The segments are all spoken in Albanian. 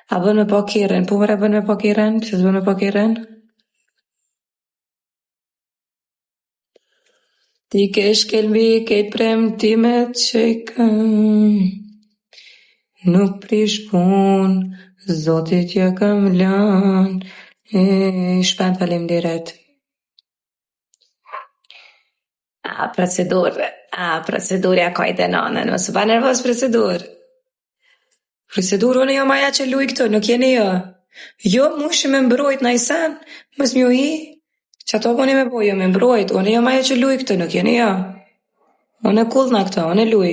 A bën me pa kerën, po mëre bën me pa kerën, që s'bën me pa kerën? Ti ke shkelbi këtë premtimet që i këm, nuk prish pun, Zotit ja kam lën, shpend faleminderit. Procedurja ka i denanën, mos u ba nervoz procedur. Procedur, unë jam aja që luj këtë, nuk jeni jo. Jo, mushi me mbrojt në i sen, mos m'ju hi. Që ato puni me po, jo me mbrojt, unë jam aja që luj këtë, nuk jeni jo. Unë e kull në këta, unë e luj.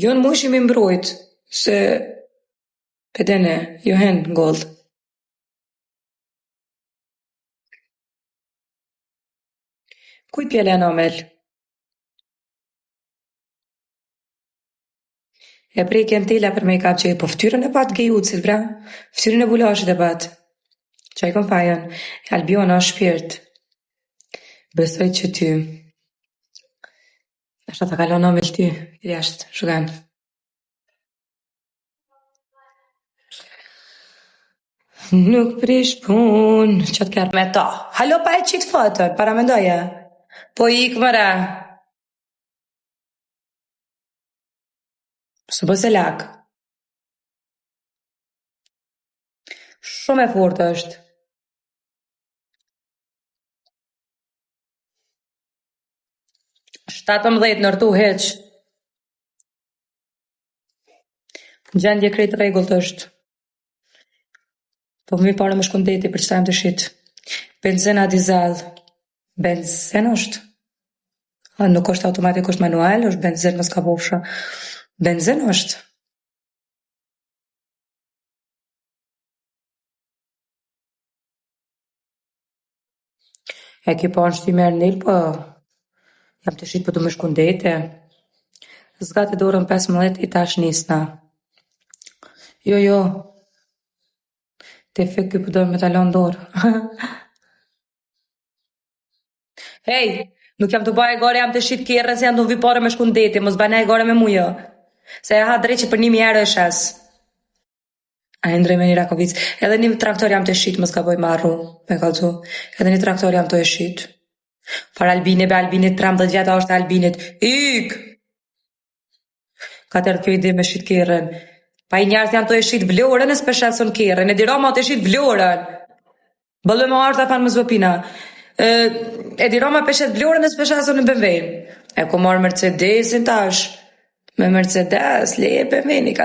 Jo në mushi me mbrojt, se pedene, jo hen gold. Kujt pjele në omel? E prejken tela për me i kap që po ftyrën e pat gejucit, bra. Ftyrën e bulashit e pat. Qaj kom fajon, Albiona është shpirt. Besoj që ty. Ashta ta kalon omel ty, jashtë, shugan. Nuk prish pun, që t'kerë me ta. Halo pa e qitë fatër, para mendoja. Po ik mëra. Së bëse lak. Shumë e fort është. Shtatëmdhjetë nërtu heq. Gjendje krejt rregullt është. Po mi pare më shkon deti për çfarë më të shit. Benzina dizel. Benzen është. Nuk është automatik, është manual, është benzin mos ka bofsha. Benzin është. E ki pa në shtyme nil, po jam të shit, po du me shkon deti. Zgati dorën 15 i tash nisna. Jo. Te fik ky po do me talon dorë. Hej, nuk jam të baje gare, jam të shit kjerën se jam të vi pare me shkon deti, mos bane e gare me mujo. Se e ha drejt që për 1000 euro e shes. A e ndrej me një Rakovic. Edhe një traktor jam të shit, mos ka boj marru, me kalcu. Edhe një traktor jam të e shit. Par Albine, be Albinit 13 vjeta është Albinit. Ik! Ka tërë kjo ide me shit kjerën. Pa i njerës janë të e shit vlorën e s'pesheson kjerën. E dira ma të e shit vlorën. Bëllë me arta fan më zvopina. E dira ma peshet vlorën e s'pesheson në BMW. E ku marë Mercedesin tash. Me Mercedes, le e BMW ka